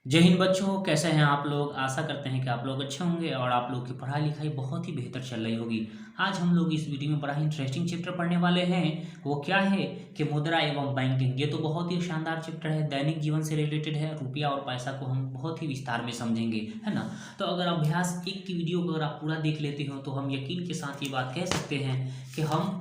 जय हिंद बच्चों, कैसे हैं आप लोग। आशा करते हैं कि आप लोग अच्छे होंगे और आप लोग की पढ़ाई लिखाई बहुत ही बेहतर चल रही होगी। आज हम लोग इस वीडियो में बड़ा ही इंटरेस्टिंग चैप्टर पढ़ने वाले हैं। वो क्या है कि मुद्रा एवं बैंकिंग। ये तो बहुत ही शानदार चैप्टर है, दैनिक जीवन से रिलेटेड है। रुपया और पैसा को हम बहुत ही विस्तार में समझेंगे, है ना। तो अगर अभ्यास एक की वीडियो को अगर आप पूरा देख लेते हो तो हम यकीन के साथ ये बात कह सकते हैं कि हम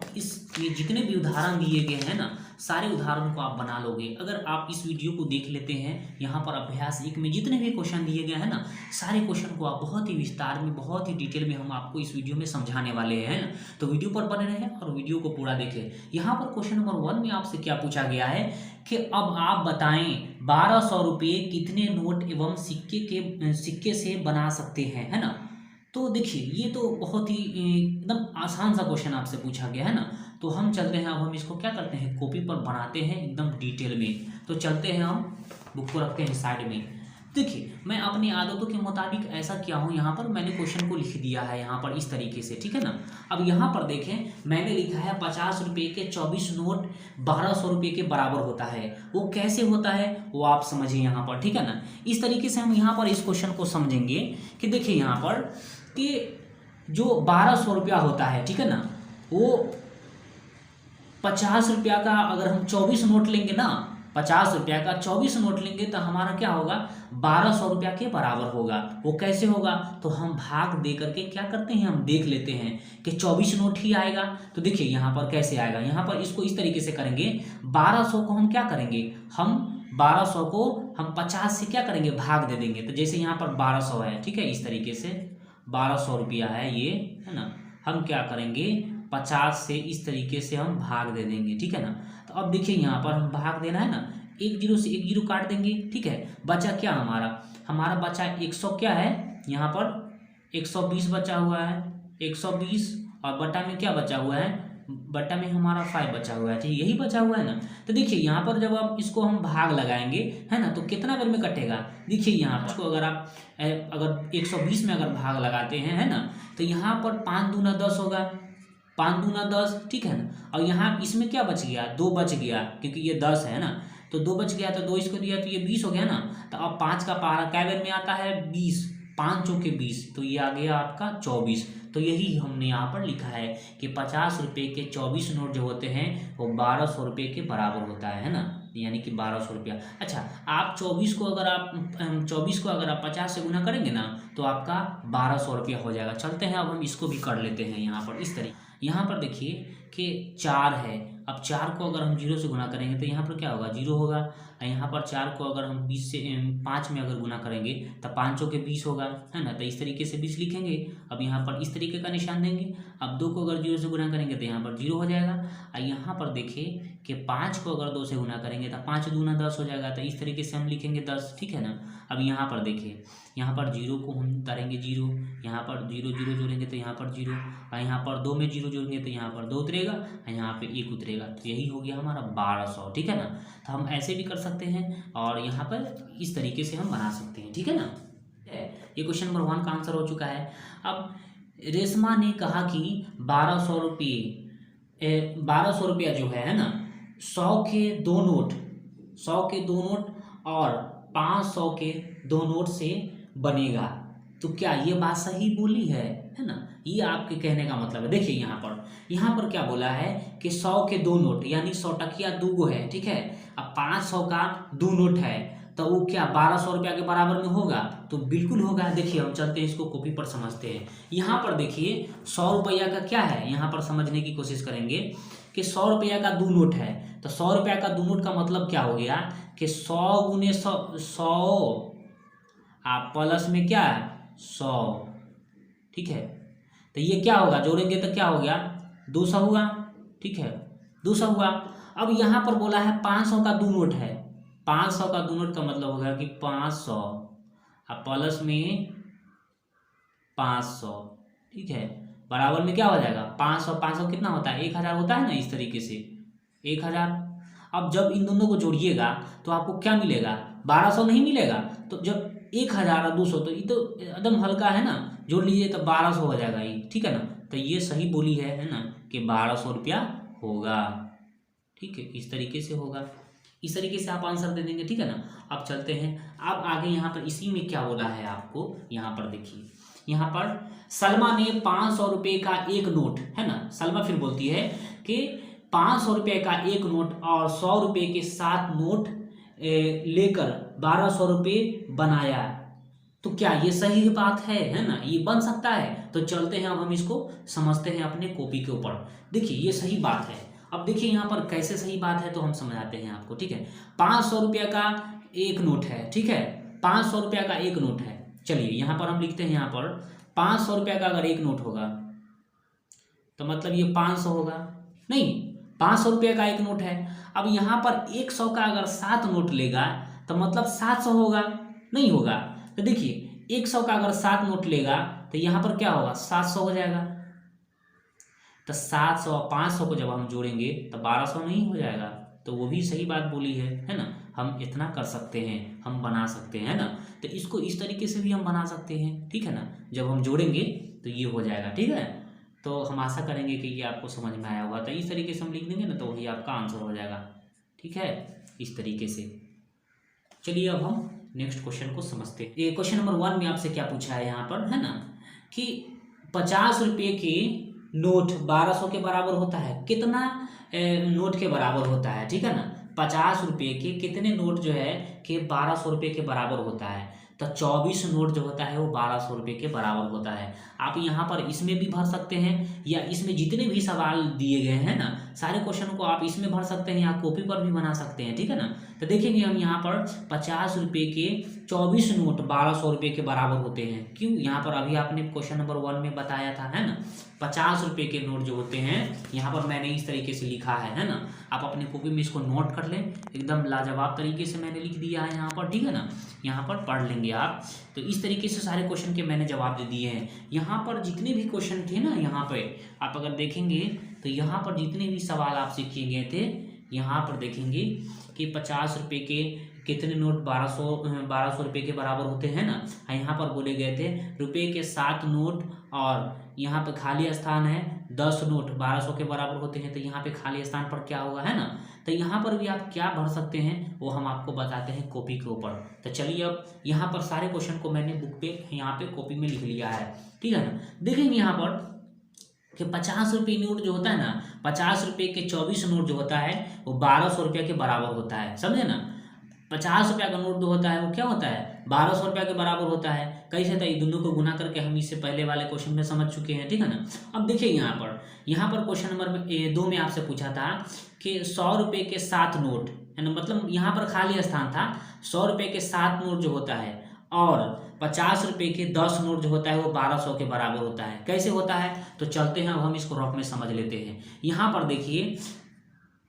ये जितने भी उदाहरण दिए गए हैं ना, सारे उदाहरण को आप बना लोगे। अगर आप इस वीडियो को देख लेते हैं, यहाँ पर अभ्यास एक में जितने भी क्वेश्चन दिए गए हैं ना, सारे क्वेश्चन को आप बहुत ही विस्तार में, बहुत ही डिटेल में हम आपको इस वीडियो में समझाने वाले हैं ना। तो वीडियो पर बने रहें और वीडियो को पूरा देखें। यहाँ पर क्वेश्चन नंबर 1 में आपसे क्या पूछा गया है कि अब आप बताएं 1200 रुपये कितने नोट एवं सिक्के से बना सकते हैं, है ना। तो देखिए, ये तो बहुत ही एकदम आसान सा क्वेश्चन आपसे पूछा गया है ना। तो हम चलते हैं, अब हम इसको क्या करते हैं, कॉपी पर बनाते हैं एकदम डिटेल में। तो चलते हैं, हम बुक को रखते हैं साइड में। देखिए, मैं अपनी आदतों के मुताबिक ऐसा किया हूँ, यहाँ पर मैंने क्वेश्चन को लिख दिया है यहाँ पर इस तरीके से, ठीक है ना। अब यहाँ पर देखें, मैंने लिखा है 50 रुपये के 24 नोट 1200 रुपये के बराबर होता है। वो कैसे होता है वो आप समझिए यहाँ पर, ठीक है ना। इस तरीके से हम यहाँ पर इस क्वेश्चन को समझेंगे कि देखिए यहाँ पर कि जो 1200 रुपया होता है, ठीक है ना, वो 50 रुपया का अगर हम 24 नोट लेंगे ना, 50 रुपया का 24 नोट लेंगे तो हमारा क्या होगा, 1200 रुपया के बराबर होगा। वो कैसे होगा, तो हम भाग दे करके क्या करते हैं, हम देख लेते हैं कि 24 नोट ही आएगा। तो देखिए यहाँ पर कैसे आएगा, यहाँ पर इसको इस तरीके से करेंगे, 1200 को हम क्या करेंगे, हम 1200 को हम 50 से क्या करेंगे, भाग दे देंगे। तो जैसे यहाँ पर 1200 है, ठीक है, इस तरीके से 1200 रुपया है ये, है ना। हम क्या करेंगे, 50 से इस तरीके से हम भाग दे देंगे, ठीक है ना। तो अब देखिए यहाँ पर हम भाग देना है ना, एक जीरो से एक जीरो काट देंगे, ठीक है। बचा क्या हमारा, हमारा बचा 100, क्या है यहाँ पर 120 बचा हुआ है, 120। और बटा में क्या बचा हुआ है, बटा में हमारा 5 बचा हुआ है, ठीक, यही बचा हुआ है ना। तो देखिए यहाँ पर जब आप इसको हम भाग लगाएंगे, है ना, तो कितना देर में कटेगा। देखिए यहाँ पर इसको अगर आप अगर 120 में अगर भाग लगाते हैं, है ना, तो यहाँ पर 5 दूना 10 होगा, 5 दूना 10, ठीक है ना। और यहाँ इसमें क्या बच गया, 2 बच गया, क्योंकि ये 10 है ना, तो 2 बच गया, तो 2 इसको दिया तो ये 20 हो गया ना। तो अब 5 का पहाड़ा कै बेर में आता है, 20, 5 चौके 20, तो ये आ गया आपका 24। तो यही हमने यहाँ पर लिखा है कि 50 रुपये के 24 नोट जो होते हैं वो 1200 रुपये के बराबर होता है ना, यानी कि 1200 रुपया। अच्छा, आप 24 को अगर आप 50 से गुना करेंगे ना, तो आपका 1200 रुपया हो जाएगा। चलते हैं, अब हम इसको भी कर लेते हैं यहाँ पर इस तरीके। यहाँ पर देखिए कि 4 है, अब 4 को अगर हम 0 से गुना करेंगे तो यहाँ पर क्या होगा, 0 होगा। और यहाँ पर 4 को अगर हम 20 से 5 में अगर गुना करेंगे तो 5 चौके 20 होगा, है ना। तो इस तरीके से 20 लिखेंगे। अब यहाँ पर इस तरीके का निशान देंगे। अब 2 को अगर 0 से गुना करेंगे तो यहाँ पर 0 हो जाएगा। और यहाँ पर देखिए कि 5 को अगर 2 से गुना करेंगे तो 5 दूना 10 हो जाएगा। तो इस तरीके से हम लिखेंगे 10, ठीक है ना। अब यहाँ पर देखिए, यहाँ पर 0 को हम उतारेंगे 0, यहाँ पर 0 0 जोड़ेंगे तो यहाँ पर 0, और यहाँ पर 2 में 0 जोड़ेंगे तो यहाँ पर 2 उतरेगा और यहाँ पे 1 उतरेगा। तो यही हो गया हमारा 1200, ठीक है ना। तो हम ऐसे भी कर सकते हैं और यहाँ पर इस तरीके से हम बना सकते हैं, ठीक है ना। ये क्वेश्चन नंबर 1 का आंसर हो चुका है। अब रेशमा ने कहा कि 1200 रुपये 1200 रुपया जो है ना, 100 के 2 नोट, 100 के 2 नोट और 500 के 2 नोट से बनेगा। तो क्या ये बात सही बोली है ना। ये आपके कहने का मतलब है। देखिए यहाँ पर क्या बोला है कि 100 के 2 नोट, यानी 100 टकिया 2 गो है, ठीक है। अब 500 का 2 नोट है, तो वो क्या 1200 रुपया के बराबर में होगा, तो बिल्कुल होगा। देखिए हम चलते हैं, इसको कॉपी पर समझते हैं। यहाँ पर देखिए 100 रुपया का क्या है, यहाँ पर समझने की कोशिश करेंगे कि 100 रुपया का 2 नोट है। तो 100 रुपया का 2 नोट का मतलब क्या हो गया कि 100 गुने 100 आप प्लस में क्या है 100, ठीक है। तो ये क्या होगा, जोड़ेंगे तो क्या हो गया 200 हुआ, ठीक है, 200 हुआ। अब यहाँ पर बोला है 500 का 2 नोट है, 500 का 2 नोट का मतलब हो गया कि 500 अब प्लस में 500, ठीक है, बराबर में क्या हो जाएगा 500, 500 कितना होता है 1000 होता है ना, इस तरीके से 1000। अब जब इन दोनों को जोड़िएगा तो आपको क्या मिलेगा, 1200 नहीं मिलेगा। तो जब 1000 और 200, तो ये तो एकदम हल्का है ना, जोड़ लीजिए तो 1200 हो जाएगा ये, ठीक है ना। तो ये सही बोली है ना, कि 1200 रुपया होगा, ठीक है, इस तरीके से होगा। इस तरीके से आप आंसर दे देंगे, ठीक है ना। अब चलते हैं, अब आगे यहाँ पर इसी में क्या बोला है आपको, यहाँ पर देखिए, यहाँ पर सलमा ने 500 रुपये का एक नोट, है ना, सलमा फिर बोलती है कि 500 रुपये का एक नोट और 100 रुपये के 7 नोट लेकर 1200 रुपये बनाया, तो क्या ये सही बात है ना, ये बन सकता है। तो चलते हैं, अब हम इसको समझते हैं अपने कॉपी के ऊपर। देखिए ये सही बात है। अब देखिए यहाँ पर कैसे सही बात है तो हम समझाते हैं आपको, ठीक है। 500 रुपये का एक नोट है, ठीक है, 500 रुपये का एक नोट है। चलिए यहाँ पर हम लिखते हैं, यहाँ पर 500 रुपये का अगर एक नोट होगा तो मतलब ये 500 होगा, नहीं 500 रुपये का एक नोट है। अब यहाँ पर 100 का अगर 7 नोट लेगा तो मतलब 700 होगा, नहीं होगा। तो देखिए 100 का अगर 7 नोट लेगा तो यहाँ पर क्या होगा, 700 हो जाएगा। तो 700 और 500 को जब हम जोड़ेंगे तो 1200 नहीं हो जाएगा। तो वो भी सही बात बोली है ना। हम इतना कर सकते हैं, हम बना सकते हैं ना। तो इसको इस तरीके से भी हम बना सकते हैं, ठीक है ना। जब हम जोड़ेंगे तो ये हो जाएगा, ठीक है। तो हम आशा करेंगे कि ये आपको समझ में आया होगा। तो इस तरीके से हम लिख देंगे ना तो वही आपका आंसर हो जाएगा, ठीक है, इस तरीके से। चलिए अब हम नेक्स्ट क्वेश्चन को समझते हैं। ये क्वेश्चन नंबर 1 में आपसे क्या पूछा है यहाँ पर, है ना, कि 50 रुपये के नोट 1200 के बराबर होता है, कितना नोट के बराबर होता है, ठीक है ना। 50 रुपये के कितने नोट जो है कि 1200 रुपये के बराबर होता है। तो 24 नोट जो होता है वो 1200 रुपये के बराबर होता है। आप यहाँ पर इसमें भी भर सकते हैं या इसमें जितने भी सवाल दिए गए हैं ना सारे क्वेश्चन को आप इसमें भर सकते हैं या कॉपी पर भी बना सकते हैं, ठीक है ना। तो देखेंगे हम यहाँ पर 50 रुपये के 24 नोट 1200 रुपये के बराबर होते हैं। क्यों, यहाँ पर अभी आपने क्वेश्चन नंबर 1 में बताया था, है ना। 50 रुपये के नोट जो होते हैं यहाँ पर मैंने इस तरीके से लिखा है ना। आप अपने कॉपी में इसको नोट कर लें, एकदम लाजवाब तरीके से मैंने लिख दिया है यहाँ पर, ठीक है ना। यहाँ पर पढ़ लेंगे आप। तो इस तरीके से सारे क्वेश्चन के मैंने जवाब दे दिए हैं। यहाँ पर जितने भी क्वेश्चन थे ना, यहाँ पे आप अगर देखेंगे तो यहाँ पर जितने भी सवाल आपसे किए गए थे, यहाँ पर देखेंगे कि 50 रुपये के कितने नोट 1200 रुपये के बराबर होते हैं ना। यहाँ पर बोले गए थे रुपये के 7 नोट और यहाँ पे खाली स्थान है 10 नोट 1200 के बराबर होते हैं। तो यहाँ पे खाली स्थान पर क्या होगा, है ना। तो यहाँ पर भी आप क्या भर सकते हैं वो हम आपको बताते हैं कॉपी के ऊपर। तो चलिए अब यहाँ पर सारे क्वेश्चन को मैंने बुक पे यहाँ पे कॉपी में लिख लिया है, ठीक है ना। देखेंगे यहाँ पर कि 50 रुपये नोट जो होता है ना, 50 रुपये के 24 नोट जो होता है वो 1200 रुपये के बराबर होता है, समझे ना। 50 रुपये का नोट जो होता है वो क्या होता है, 1200 रुपये के बराबर होता है। कैसे था, ये दोनों को गुना करके हम इससे पहले वाले क्वेश्चन में समझ चुके हैं, ठीक है ना। अब देखिए यहाँ पर क्वेश्चन नंबर 2 में आपसे पूछा था कि 100 रुपये के 7 नोट, है ना, मतलब यहाँ पर खाली स्थान था। 100 रुपये के 7 नोट जो होता है और 50 रुपये के 10 नोट जो होता है वो 1200 के बराबर होता है। कैसे होता है तो चलते हैं, अब हम इसको रफ में समझ लेते हैं। यहाँ पर देखिए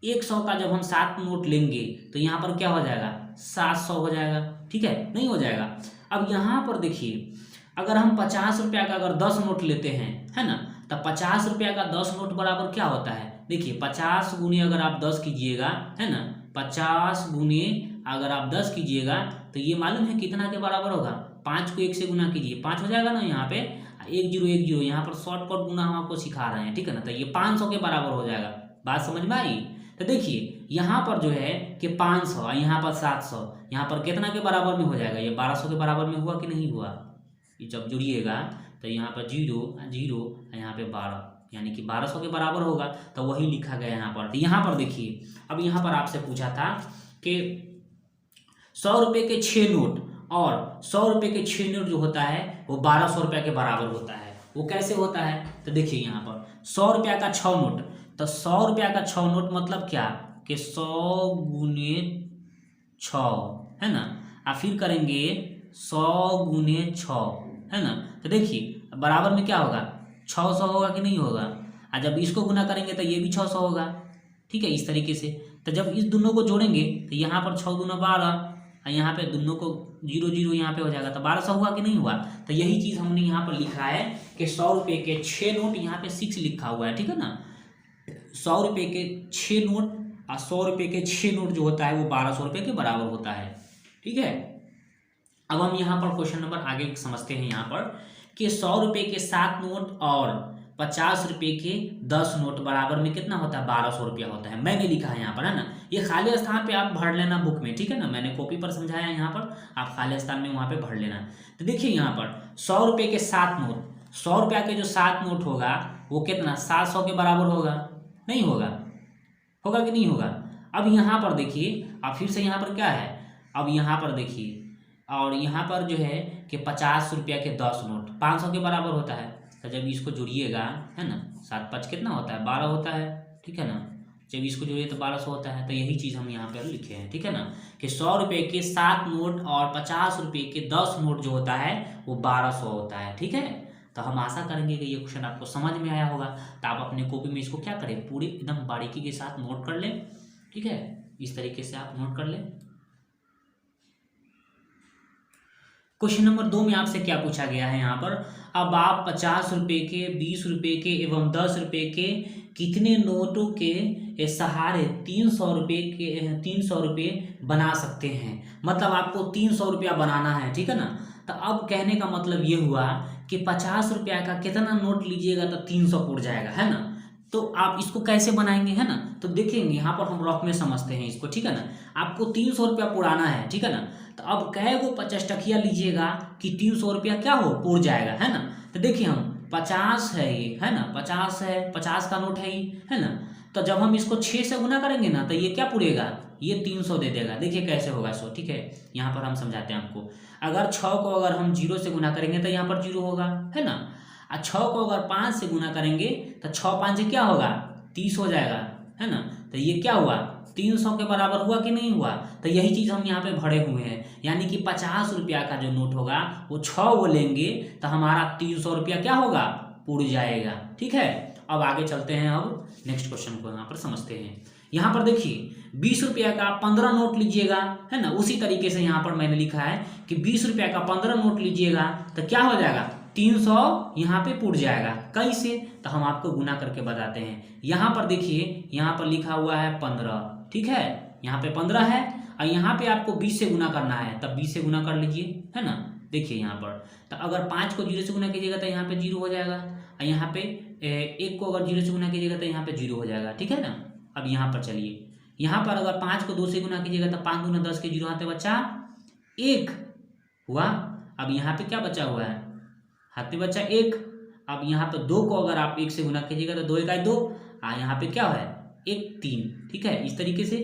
100 का जब हम 7 नोट लेंगे तो यहाँ पर क्या हो जाएगा, 700 हो जाएगा, ठीक है, नहीं हो जाएगा। अब यहाँ पर देखिए अगर हम 50 रुपये का अगर 10 नोट लेते हैं, है ना, तो 50 रुपये का 10 नोट बराबर क्या होता है। देखिए 50 गुने अगर आप 10 कीजिएगा, है ना, 50 गुने अगर आप 10 कीजिएगा तो ये मालूम है कितना के बराबर होगा। 5 को 1 से गुना कीजिए, 5 हो जाएगा ना। यहाँ पे 1 0 1 0, यहाँ पर शॉर्टकट गुना हम आपको सिखा रहे हैं, ठीक है ना। तो ये 500 के बराबर हो जाएगा। बात समझ में आई। तो देखिए यहाँ पर जो है कि 500, यहाँ पर 700, यहाँ पर कितना के बराबर में हो जाएगा, ये 1200 के बराबर में हुआ कि नहीं हुआ। ये जब जुड़िएगा तो यहाँ पर 0 0, यहाँ पे 12, यानी कि 1200 के बराबर होगा। तो वही लिखा गया यहाँ पर। यहाँ पर देखिए अब यहाँ पर आपसे पूछा था कि 100 रुपये के 6 नोट और 100 रुपये के 6 नोट जो होता है वो 1200 रुपये के बराबर होता है। वो कैसे होता है तो देखिए यहाँ पर 100 रुपये का 6 नोट, तो 100 रुपये का 6 नोट मतलब क्या कि 100 गुने 6, है ना। और फिर करेंगे 100 गुने 6, है ना। तो देखिए बराबर में क्या होगा, 600 होगा कि नहीं होगा। और जब इसको गुना करेंगे तो ये भी 600 होगा, ठीक है, इस तरीके से। तो जब इस दोनों को जोड़ेंगे तो यहाँ पर 6 दूना 12 और यहाँ पे दोनों को 0 0 यहाँ पे हो जाएगा। तो 1200 हुआ कि नहीं हुआ। तो यही चीज़ हमने यहाँ पर लिखा है कि 100 रुपये के 6 नोट, यहाँ पे 6 लिखा हुआ है, ठीक है ना। 100 रुपये के 6 नोट और 100 रुपये के 6 नोट जो होता है वो 1200 रुपये के बराबर होता है, ठीक है। अब हम यहाँ पर क्वेश्चन नंबर आगे समझते हैं। यहाँ पर कि 100 रुपये के 7 नोट और 50 रुपये के 10 नोट बराबर में कितना होता है, 1200 रुपया होता है। मैंने लिखा है यहाँ पर, है ना। ये खाली स्थान पे आप भर लेना बुक में, ठीक है ना। मैंने कॉपी पर समझाया है, यहाँ पर आप खाली स्थान में वहाँ पे भर लेना। तो देखिए यहाँ पर 100 रुपये के 7 नोट, 100 रुपया के जो 7 नोट होगा वो कितना 700 के बराबर होगा, नहीं होगा, होगा कि नहीं होगा। अब यहाँ पर देखिए, अब फिर से यहाँ पर क्या है, अब यहाँ पर देखिए, और यहाँ पर जो है कि 50 रुपया के 10 नोट 500 के बराबर होता है। तो जब इसको जुड़िएगा, है ना, 7 5 कितना होता है, 12 होता है, ठीक है ना। जब इसको जोड़िए तो 1200 होता है। तो यही चीज़ हम यहाँ पर लिखे हैं, ठीक है ना, कि 100 रुपये के 7 नोट और 50 रुपये के 10 नोट जो होता है वो 1200 होता है, ठीक है। तो हम आशा करेंगे कि ये क्वेश्चन आपको समझ में आया होगा। तो आप अपने कॉपी में इसको क्या करें, पूरी एकदम बारीकी के साथ नोट कर लें, ठीक है। इस तरीके से आप नोट कर लें। क्वेश्चन नंबर 2 में आपसे क्या पूछा गया है यहाँ पर, अब आप 50 रुपये के, 20 रुपये के एवं 10 रुपये के कितने नोटों के सहारे 300 रुपये बना सकते हैं। मतलब आपको 300 रुपया बनाना है, ठीक है ना। तो अब कहने का मतलब ये हुआ कि 50 रुपया का कितना नोट लीजिएगा तो 300 पुर जाएगा, है ना। तो आप इसको कैसे बनाएंगे, है ना। तो देखेंगे यहाँ पर हम रफ में समझते हैं इसको, ठीक है ना। आपको 300 रुपया पुराना है, ठीक है ना। तो अब कहे वो 50 टकिया लीजिएगा कि 300 रुपया क्या हो, पुर जाएगा, है ना। तो देखिए हम 50 है ये, है ना, 50 है, 50 का नोट है ये, है ना। तो जब हम इसको 6 से गुना करेंगे ना तो ये क्या पुरेगा, ये 300 दे देगा। देखिए कैसे होगा सो, ठीक है। यहाँ पर हम समझाते हैं आपको। अगर 6 को अगर हम 0 से गुना करेंगे तो यहाँ पर 0 होगा, है ना। और 6 को अगर 5 से गुना करेंगे तो 6 5 से क्या होगा, 30 हो जाएगा, है ना। तो ये क्या हुआ, 300 के बराबर हुआ कि नहीं हुआ। तो यही चीज़ हम यहाँ पे भरे हुए हैं, यानी कि 50 रुपया का जो नोट होगा वो 6 वो लेंगे तो हमारा 300 रुपया क्या होगा, पुर जाएगा, ठीक है। अब आगे चलते हैं, अब नेक्स्ट क्वेश्चन को यहाँ पर समझते हैं। यहाँ पर देखिए 20 रुपया का 15 नोट लीजिएगा, है ना। उसी तरीके से यहाँ पर मैंने लिखा है कि 20 रुपया का 15 नोट लीजिएगा तो क्या हो जाएगा, 300 यहाँ पे पुर जाएगा। कैसे, तो हम आपको गुना करके बताते हैं। यहाँ पर देखिए, यहाँ पर लिखा हुआ है 15, ठीक है। यहाँ पे 15 है और यहाँ पे आपको 20 से गुना करना है, तब 20 से गुना कर लीजिए, है ना। देखिए यहाँ पर तो अगर 5 को 0 से गुना कीजिएगा तो यहाँ पे 0 हो जाएगा, और यहाँ पे 1 को अगर 0 से गुना कीजिएगा तो यहाँ पे 0 हो जाएगा, ठीक है ना। अब यहाँ पर चलिए, यहाँ पर अगर 5 को 2 से गुना कीजिएगा तो 5 दूना 10 के 0 हाथ में बचा 1 हुआ। अब यहाँ पे क्या बचा हुआ है, हाथ में बचा 1। अब यहाँ पे 2 को अगर आप 1 से गुना कीजिएगा तो 2 1 2, यहाँ पे क्या है 1 3, ठीक है। इस तरीके से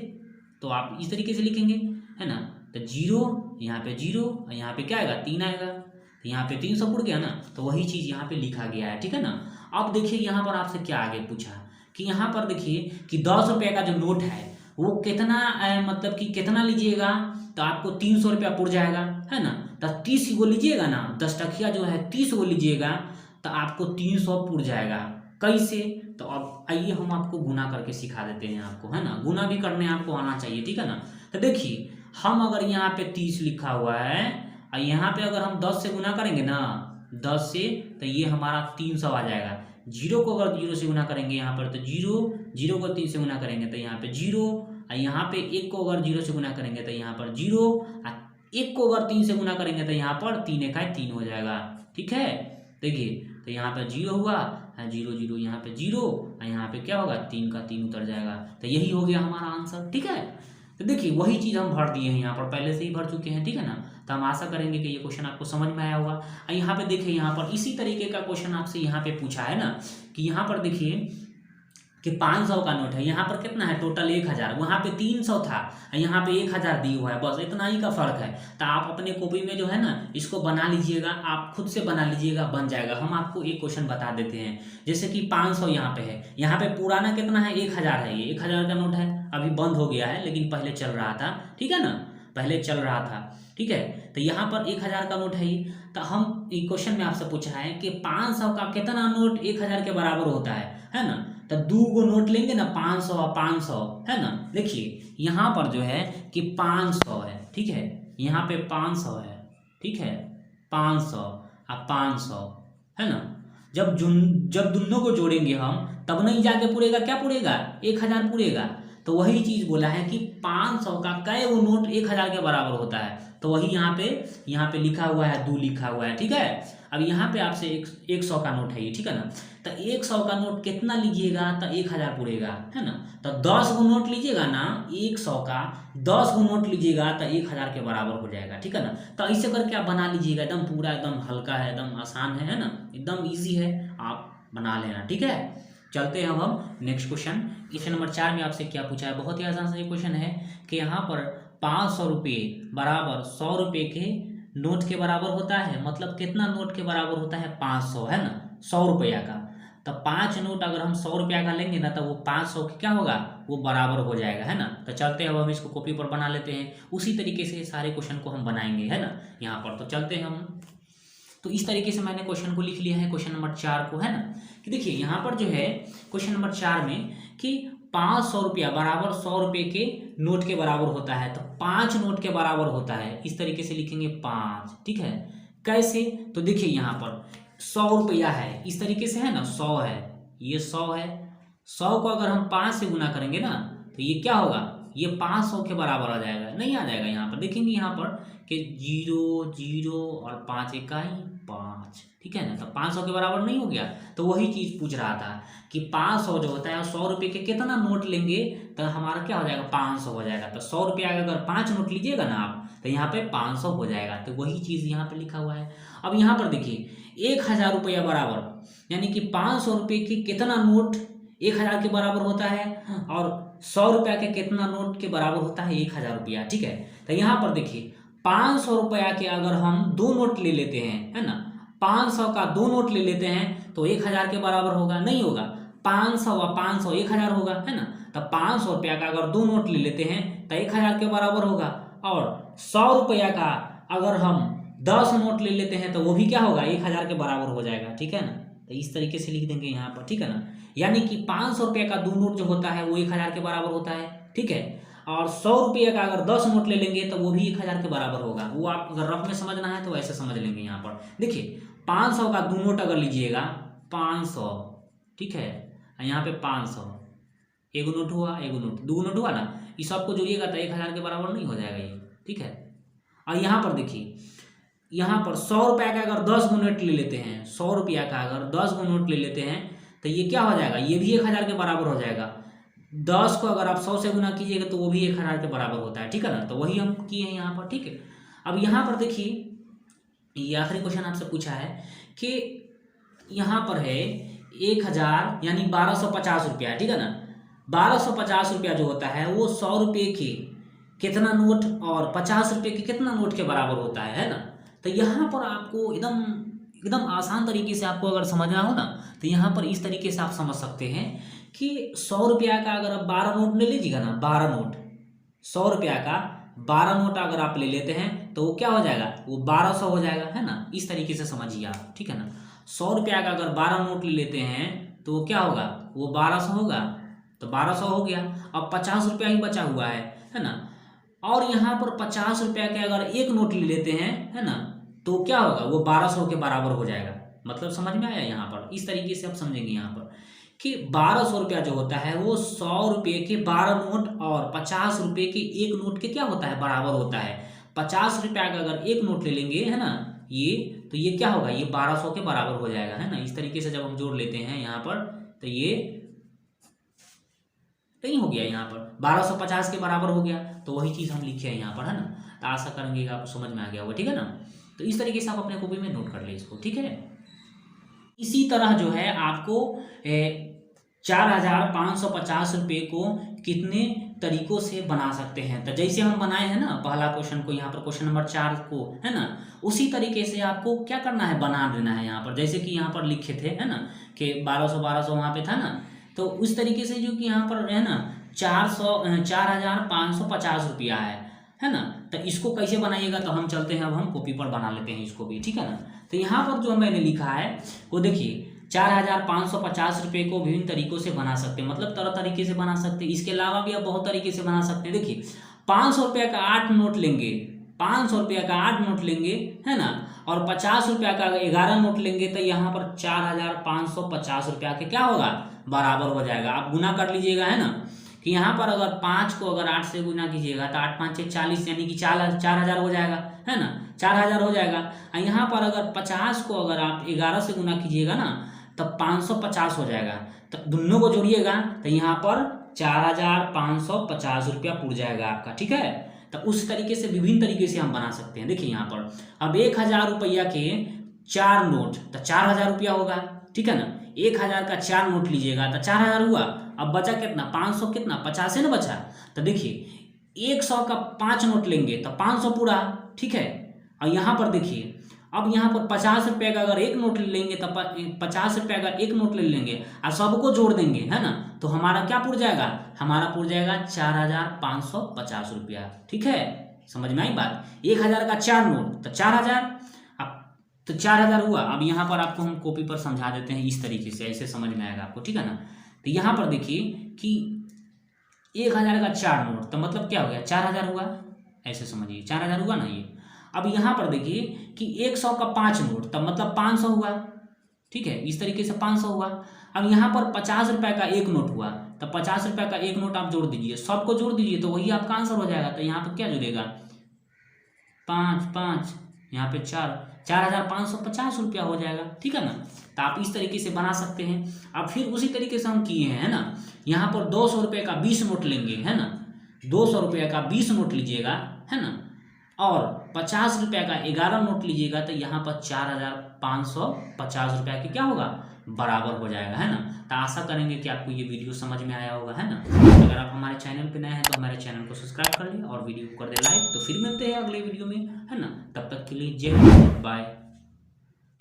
तो आप इस तरीके से लिखेंगे, है ना। तो 0 यहाँ पे 0 और यहाँ पे क्या आएगा 3 आएगा, तो यहाँ पे 300 पुर गया ना। तो वही चीज़ यहाँ पे लिखा गया है, ठीक है ना। अब देखिए यहाँ पर आपसे क्या आगे पूछा कि यहाँ पर देखिए कि 10 रुपये का जो नोट है वो कितना मतलब कि कितना लीजिएगा तो आपको 300 रुपया पुर जाएगा, है ना। तो 30 गो लीजिएगा ना, 10 टकिया जो है 30 गो लीजिएगा तो आपको 300 पुर जाएगा। कैसे, तो अब आइए हम आपको गुना करके सिखा देते हैं आपको, है ना। गुना भी करने आपको आना चाहिए, ठीक है ना। तो देखिए हम अगर यहाँ पे 30 लिखा हुआ है और यहाँ पे अगर हम 10 से गुना करेंगे ना, 10 से, तो ये हमारा 300 आ जाएगा। 0 को अगर 0 से गुना करेंगे यहाँ पर तो 0, 0 को 3 से गुना करेंगे तो यहाँ पे 0, और यहाँ पे 1 को अगर 0 से गुना करेंगे तो यहाँ पर 0, और 1 को अगर 3 से गुना करेंगे तो यहाँ पर 3 1 3 हो जाएगा, ठीक है। देखिए तो यहाँ पर 0 हुआ, 0 0 यहाँ पे 0, और यहाँ पे क्या होगा 3 का 3 उतर जाएगा। तो यही हो गया हमारा आंसर, ठीक है। तो देखिए वही चीज़ हम भर दिए हैं, यहाँ पर पहले से ही भर चुके हैं, ठीक है ना। तो हम आशा करेंगे कि ये क्वेश्चन आपको समझ में आया होगा। और यहाँ पे देखिए, यहाँ पर इसी तरीके का क्वेश्चन आपसे यहाँ पे पूछा है ना, कि यहाँ पर देखिए कि 500 का नोट है, यहाँ पर कितना है टोटल 1000, वहाँ पे 300 था, यहाँ पे 1000 दी हुआ है, बस इतना ही का फर्क है। तो आप अपने कॉपी में जो है ना इसको बना लीजिएगा, आप खुद से बना लीजिएगा, बन जाएगा। हम आपको एक क्वेश्चन बता देते हैं, जैसे कि 500 यहाँ पे है, यहाँ पे पुराना कितना है 1000 है, ये 1000 का नोट है, अभी बंद हो गया है लेकिन पहले चल रहा था, ठीक है ना, पहले चल रहा था, ठीक है। तो यहाँ पर 1000 का नोट है ही। तो हम एक क्वेश्चन में आपसे पूछा है कि 500 का कितना नोट 1000 के बराबर होता है ना। तो 2 को नोट लेंगे ना, 500 और 500, है ना। देखिए यहाँ पर जो है कि 500 है, ठीक है, यहाँ पे 500 है, ठीक है, 500 और 500, है ना। जब दोनों को जोड़ेंगे हम तब नहीं जाके पूरेगा, क्या पूरेगा 1000 पूरेगा। तो वही चीज़ बोला है कि 500 का कै वो नोट 1000 के बराबर होता है। तो वही यहाँ पे लिखा हुआ है, 2 लिखा हुआ है, ठीक है। अब यहाँ पे आपसे 100 का नोट है ये, ठीक है ना। तो 100 का नोट कितना लीजिएगा तो 1000 पूरेगा, है ना। तो 10 गो नोट लीजिएगा ना, 100 का 10 गो नोट लीजिएगा तो 1000 के बराबर हो जाएगा, ठीक है ना। तो ऐसे करके आप बना लीजिएगा, एकदम पूरा एकदम हल्का है, एकदम आसान है ना, एकदम ईजी है, आप बना लेना, ठीक है। चलते हैं अब हम नेक्स्ट क्वेश्चन। क्वेश्चन नंबर 4 में आपसे क्या पूछा है, बहुत ही आसान सा ये क्वेश्चन है कि यहाँ पर 500 रुपये बराबर 100 रुपये के नोट के बराबर होता है। मतलब कितना नोट के बराबर होता है, 500, है ना, 100 रुपया का। तो 5 नोट अगर हम 100 रुपया का लेंगे ना, तो वो 500 के क्या होगा, वो बराबर हो जाएगा, है ना। तो चलते हैं अब हम इसको कॉपी पर बना लेते हैं, उसी तरीके से सारे क्वेश्चन को हम बनाएंगे, है ना, यहाँ पर। तो चलते हैं हम। तो इस तरीके से मैंने क्वेश्चन को लिख लिया है, क्वेश्चन नंबर 4 को, है ना। कि देखिए यहाँ पर जो है क्वेश्चन नंबर 4 में कि 500 रुपया बराबर 100 रुपये के नोट के बराबर होता है। तो 5 नोट के बराबर होता है, इस तरीके से लिखेंगे 5, ठीक है। कैसे, तो देखिए यहाँ पर 100 रुपया है, इस तरीके से, है ना, 100 है, ये 100 है। 100 को अगर हम 5 से गुना करेंगे ना, तो ये क्या होगा, ये 500 के बराबर आ जाएगा, नहीं आ जाएगा। यहाँ पर देखेंगे यहाँ पर कि 0 0 और 5 इकाई 5, ठीक है ना। तो 500 के बराबर नहीं हो गया। तो वही चीज़ पूछ रहा था कि 500 जो होता है 100 रुपये के कितना नोट लेंगे तो हमारा क्या हो जाएगा, 500 हो जाएगा। तो 100 रुपया का अगर 5 नोट लीजिएगा ना आप, तो यहाँ पे 500 हो जाएगा। तो वही चीज़ यहाँ पे लिखा हुआ है। अब यहाँ पर देखिए 1000 रुपया बराबर, यानी कि 500 रुपये के कितना नोट 1000 के बराबर होता है, और 100 रुपया के कितना नोट के बराबर होता है, 1000 रुपया, ठीक है। तो यहाँ पर देखिए 500 रुपया के अगर हम 2 नोट ले लेते हैं, है ना, 500 का 2 नोट ले लेते हैं तो 1000 के बराबर होगा, नहीं होगा। 500 व 500 1000 होगा, है ना। तो 500 रुपया का अगर 2 नोट ले लेते हैं तो 1000 के बराबर होगा। और 100 रुपया का अगर हम 10 नोट ले लेते हैं तो वो भी क्या होगा, 1000 के बराबर हो जाएगा, ठीक है ना। तो इस तरीके से लिख देंगे यहाँ पर, ठीक है ना। यानी कि 500 रुपये का 2 नोट जो होता है वो 1000 के बराबर होता है, ठीक है। और 100 रुपये का अगर 10 नोट ले लेंगे तो वो भी 1000 के बराबर होगा। वो आप अगर रफ में समझना है तो ऐसे समझ लेंगे। यहाँ पर देखिए 500 का 2 नोट अगर लीजिएगा 500, ठीक है, यहाँ पे 500, एगो नोट हुआ, एगो नोट, 2 नोट हुआ ना, इस सबको जोड़िएगा तो 1000 के बराबर नहीं हो जाएगा ये, ठीक है। और यहाँ पर देखिए यहाँ पर 100 रुपया का अगर 10 गो नोट ले लेते हैं, 100 रुपया का अगर 10 गो नोट ले लेते हैं तो ये क्या हो जाएगा, ये भी 1000 के बराबर हो जाएगा। 10 को अगर आप 100 से गुना कीजिएगा तो वो भी 1000 के बराबर होता है, ठीक है ना। तो वही हम किए हैं यहाँ पर, ठीक है। अब यहाँ पर देखिए ये आखिरी क्वेश्चन आपसे पूछा है कि यहाँ पर है 1000 यानी 1250 रुपया, ठीक है ना। 1250 रुपया जो होता है वो 100 रुपये के कितना नोट और 50 रुपये के कितना नोट के बराबर होता है ना। तो यहाँ पर आपको एकदम एकदम आसान तरीके से आपको अगर समझना हो ना, तो यहाँ पर इस तरीके से आप समझ सकते हैं कि 100 रुपया का अगर आप 12 नोट ले लीजिएगा ना, 12 नोट, 100 रुपया का 12 नोट अगर आप ले लेते हैं तो वो क्या हो जाएगा, वो 1200 हो जाएगा, है ना। इस तरीके से समझिए आप, ठीक है ना। 100 रुपया का अगर 12 नोट ले लेते हैं तो वो क्या होगा, वो 1200 होगा। तो 1200 हो गया। अब 50 रुपया ही बचा हुआ है ना। और यहाँ पर 50 रुपया के अगर एक नोट ले लेते हैं, है ना, तो क्या होगा, वो 1200 के बराबर हो जाएगा। मतलब समझ में आया। यहाँ पर इस तरीके से आप समझेंगे यहाँ पर कि 1200 रुपया जो होता है वो 100 रुपये के 12 नोट और 50 रुपये के एक नोट के क्या होता है, बराबर होता है। 50 रुपया का अगर एक नोट ले लेंगे, है ना, ये तो ये क्या होगा, ये 1200 के बराबर हो जाएगा, है ना। इस तरीके से जब हम जोड़ लेते हैं यहाँ पर तो ये नहीं हो गया, यहाँ पर 1250 के बराबर हो गया। तो वही चीज़ हम लिखे हैं यहाँ पर, है ना। तो आशा करेंगे कि आपको समझ में आ गया होगा, ठीक है ना। तो इस तरीके से आप अपने कॉपी में नोट कर ले इसको, ठीक है। इसी तरह जो है आपको 4550 रुपये को कितने तरीकों से बना सकते हैं। तो जैसे हम बनाए हैं ना पहला क्वेश्चन को, यहाँ पर क्वेश्चन नंबर 4 को, है ना, उसी तरीके से आपको क्या करना है, बना देना है यहाँ पर। जैसे कि यहाँ पर लिखे थे, है ना, कि 1200 वहाँ पे था ना, तो उस तरीके से जो कि यहाँ पर है ना 4550 रुपया है ना। तो इसको कैसे बनाइएगा, तो हम चलते हैं, अब हम कॉपी पर बना लेते हैं इसको भी, ठीक है ना। तो यहाँ पर जो मैंने लिखा है वो देखिए 4550 रुपये को विभिन्न तरीकों से बना सकते हैं, मतलब तरह तरीके से बना सकते हैं। इसके अलावा भी आप बहुत तरीके से बना सकते हैं। देखिए 500 रुपये का 8 नोट लेंगे, 500 रुपये का 8 नोट लेंगे, है ना, और 50 रुपया का 11 नोट लेंगे तो यहाँ पर 4550 रुपया के क्या होगा, बराबर हो जाएगा। आप गुना कर लीजिएगा, है ना, कि यहाँ पर अगर 5 को अगर 8 से गुना कीजिएगा तो 8 5 6 40 यानी कि 4000 हो जाएगा, है ना, 4000 हो जाएगा। और यहाँ पर अगर 50 को अगर आप 11 से गुना कीजिएगा ना तब 550 हो जाएगा। तो दोनों को जोड़िएगा तो यहाँ पर 4550 रुपया पुर जाएगा आपका, ठीक है। तो उस तरीके से विभिन्न तरीके से हम बना सकते हैं। देखिए यहाँ पर अब 1000 रुपया के 4 नोट तो 4000 रुपया होगा, ठीक है ना। 1000 का 4 नोट लीजिएगा तो 4000 हुआ। अब बचा कितना, 500 कितना 50 है ना बचा। तो देखिए 100 का 5 नोट लेंगे तो 500 पूरा, ठीक है। और यहाँ पर देखिए अब यहाँ पर 50 रुपये का अगर एक नोट ले लेंगे तो 50 रुपये का एक नोट ले लेंगे और सबको जोड़ देंगे, है ना, तो हमारा क्या पुर जाएगा, हमारा पुर जाएगा 4550 रुपया, ठीक है। समझ में आई बात। 1000 का 4 नोट तो 4000, अब तो 4000 हुआ। अब यहाँ पर आपको हम कॉपी पर समझा देते हैं इस तरीके से, ऐसे समझ में आएगा आपको, ठीक है ना। तो यहाँ पर देखिए कि 1000 का 4 नोट तो मतलब क्या हो गया 4000 हुआ, ऐसे समझिए 4000 हुआ ना ये। अब यहाँ पर देखिए कि 100 का 5 नोट तब मतलब 500 हुआ, ठीक है, इस तरीके से 500 हुआ। अब यहाँ पर 50 रुपये का एक नोट हुआ तो 50 रुपये का एक नोट आप जोड़ दीजिए, सबको जोड़ दीजिए तो वही आपका आंसर हो जाएगा। तो यहाँ पर क्या जुड़ेगा 5 5, यहाँ पे 4550 रुपया हो जाएगा, ठीक है ना। तो आप इस तरीके से बना सकते हैं। अब फिर उसी तरीके से हम किए हैं, है ना। यहाँ पर 200 रुपये का 20 नोट लेंगे, है ना, 200 रुपये का 20 नोट लीजिएगा, है ना, और 50 रुपये का 11 नोट लीजिएगा तो यहाँ पर 4550 रुपया के क्या होगा बराबर हो जाएगा, है ना। तो आशा करेंगे कि आपको ये वीडियो समझ में आया होगा, है ना। अगर आप हमारे चैनल पे नए हैं तो हमारे चैनल को सब्सक्राइब कर लें और वीडियो को कर दें लाइक। तो फिर मिलते हैं अगले वीडियो में, है ना। तब तक के लिए जय हिंद, बाय।